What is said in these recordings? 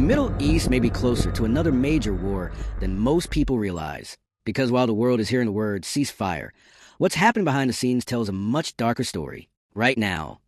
Middle East may be closer to another major war than most people realize. Because while the world is hearing the word ceasefire, what's happening behind the scenes tells a much darker story. Right now,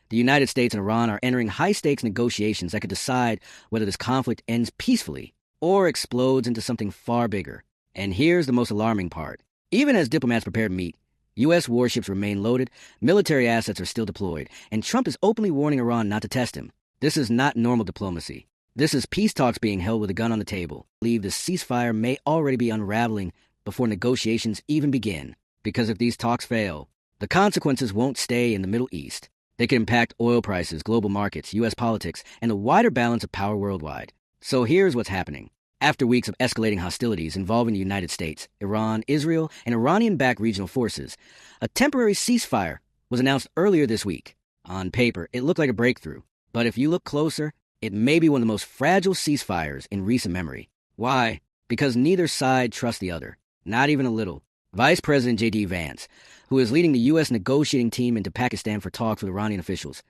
the United States and Iran are entering high-stakes negotiations that could decide whether this conflict ends peacefully or explodes into something far bigger. And here's the most alarming part. Even as diplomats prepare to meet, U.S. warships remain loaded, military assets are still deployed, and Trump is openly warning Iran not to test him. This is not normal diplomacy. This is peace talks being held with a gun on the table. I believe the ceasefire may already be unraveling before negotiations even begin. Because if these talks fail, the consequences won't stay in the Middle East. They could impact oil prices, global markets, U.S. politics, and the wider balance of power worldwide. So here's what's happening. After weeks of escalating hostilities involving the United States, Iran, Israel, and Iranian-backed regional forces, a temporary ceasefire was announced earlier this week. On paper, it looked like a breakthrough. But if you look closer, it may be one of the most fragile ceasefires in recent memory. Why? Because neither side trusts the other. Not even a little. Vice President J.D. Vance, who is leading the U.S. negotiating team into Pakistan for talks with Iranian officials,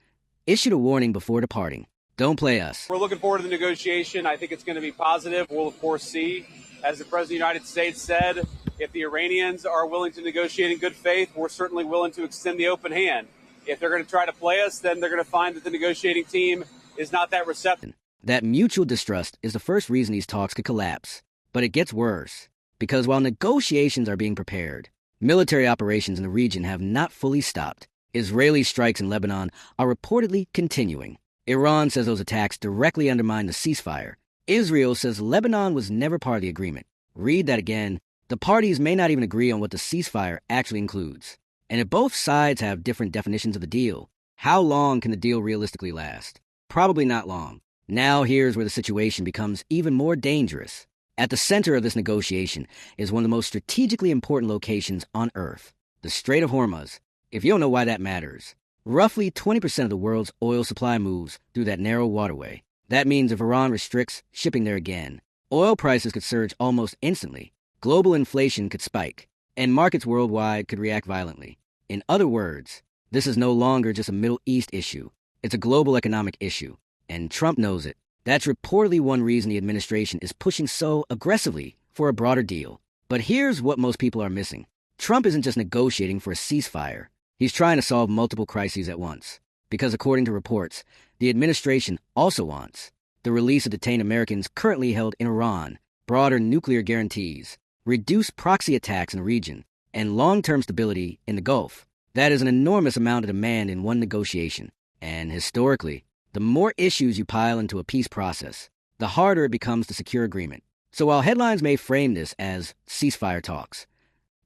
issued a warning before departing. Don't play us. We're looking forward to the negotiation. I think it's going to be positive. We'll, of course, see. As the President of the United States said, if the Iranians are willing to negotiate in good faith, we're certainly willing to extend the open hand. If they're going to try to play us, then they're going to find that the negotiating team is not that receptive. That mutual distrust is the first reason these talks could collapse. But it gets worse, because while negotiations are being prepared, military operations in the region have not fully stopped. Israeli strikes in Lebanon are reportedly continuing. Iran says those attacks directly undermine the ceasefire. Israel says Lebanon was never part of the agreement. Read that again. The parties may not even agree on what the ceasefire actually includes. And if both sides have different definitions of the deal, how long can the deal realistically last? Probably not long. Now here's where the situation becomes even more dangerous. At the center of this negotiation is one of the most strategically important locations on Earth, the Strait of Hormuz. If you don't know why that matters, roughly 20% of the world's oil supply moves through that narrow waterway. That means if Iran restricts shipping there again, oil prices could surge almost instantly, global inflation could spike, and markets worldwide could react violently. In other words, this is no longer just a Middle East issue. It's a global economic issue, and Trump knows it. That's reportedly one reason the administration is pushing so aggressively for a broader deal. But here's what most people are missing. Trump isn't just negotiating for a ceasefire. He's trying to solve multiple crises at once. Because according to reports, the administration also wants the release of detained Americans currently held in Iran, broader nuclear guarantees, reduced proxy attacks in the region, and long-term stability in the Gulf. That is an enormous amount of demand in one negotiation. And historically, the more issues you pile into a peace process, the harder it becomes to secure agreement. So while headlines may frame this as ceasefire talks,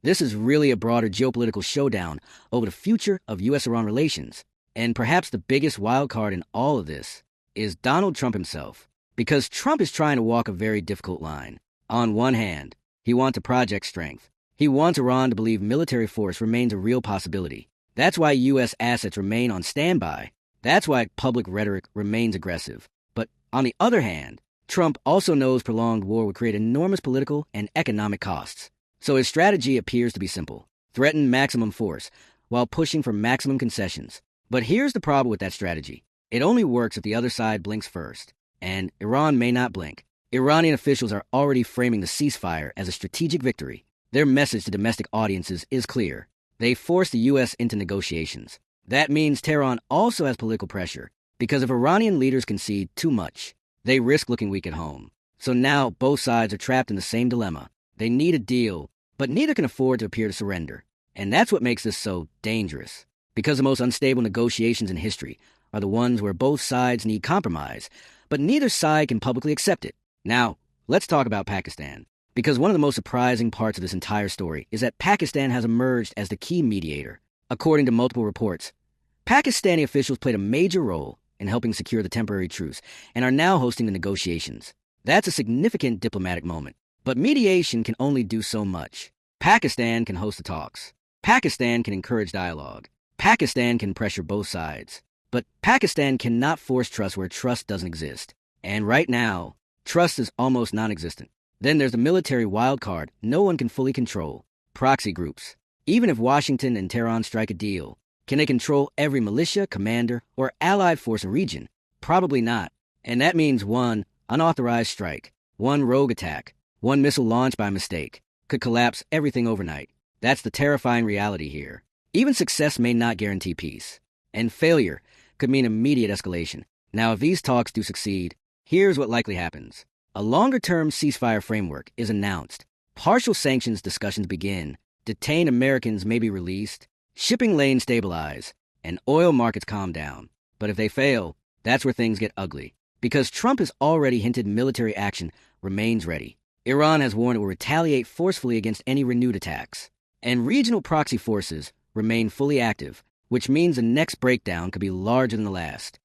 this is really a broader geopolitical showdown over the future of U.S.-Iran relations. And perhaps the biggest wild card in all of this is Donald Trump himself. Because Trump is trying to walk a very difficult line. On one hand, he wants to project strength. He wants Iran to believe military force remains a real possibility. That's why U.S. assets remain on standby. That's why public rhetoric remains aggressive. But on the other hand, Trump also knows prolonged war would create enormous political and economic costs. So his strategy appears to be simple. Threaten maximum force while pushing for maximum concessions. But here's the problem with that strategy. It only works if the other side blinks first. And Iran may not blink. Iranian officials are already framing the ceasefire as a strategic victory. Their message to domestic audiences is clear. They force the U.S. into negotiations. That means Tehran also has political pressure, because if Iranian leaders concede too much, they risk looking weak at home. So now both sides are trapped in the same dilemma. They need a deal, but neither can afford to appear to surrender. And that's what makes this so dangerous. Because the most unstable negotiations in history are the ones where both sides need compromise, but neither side can publicly accept it. Now, let's talk about Pakistan. Because one of the most surprising parts of this entire story is that Pakistan has emerged as the key mediator. According to multiple reports, Pakistani officials played a major role in helping secure the temporary truce and are now hosting the negotiations. That's a significant diplomatic moment. But mediation can only do so much. Pakistan can host the talks. Pakistan can encourage dialogue. Pakistan can pressure both sides. But Pakistan cannot force trust where trust doesn't exist. And right now, trust is almost non-existent. Then there's the military wild card no one can fully control. Proxy groups. Even if Washington and Tehran strike a deal, can they control every militia, commander, or allied force in region? Probably not. And that means, one, unauthorized strike, one rogue attack, one missile launched by mistake could collapse everything overnight. That's the terrifying reality here. Even success may not guarantee peace, and failure could mean immediate escalation. Now, if these talks do succeed, here's what likely happens. A longer-term ceasefire framework is announced. Partial sanctions discussions begin. Detained Americans may be released. Shipping lanes stabilize. And oil markets calm down. But if they fail, that's where things get ugly. Because Trump has already hinted military action remains ready. Iran has warned it will retaliate forcefully against any renewed attacks. And regional proxy forces remain fully active, which means the next breakdown could be larger than the last.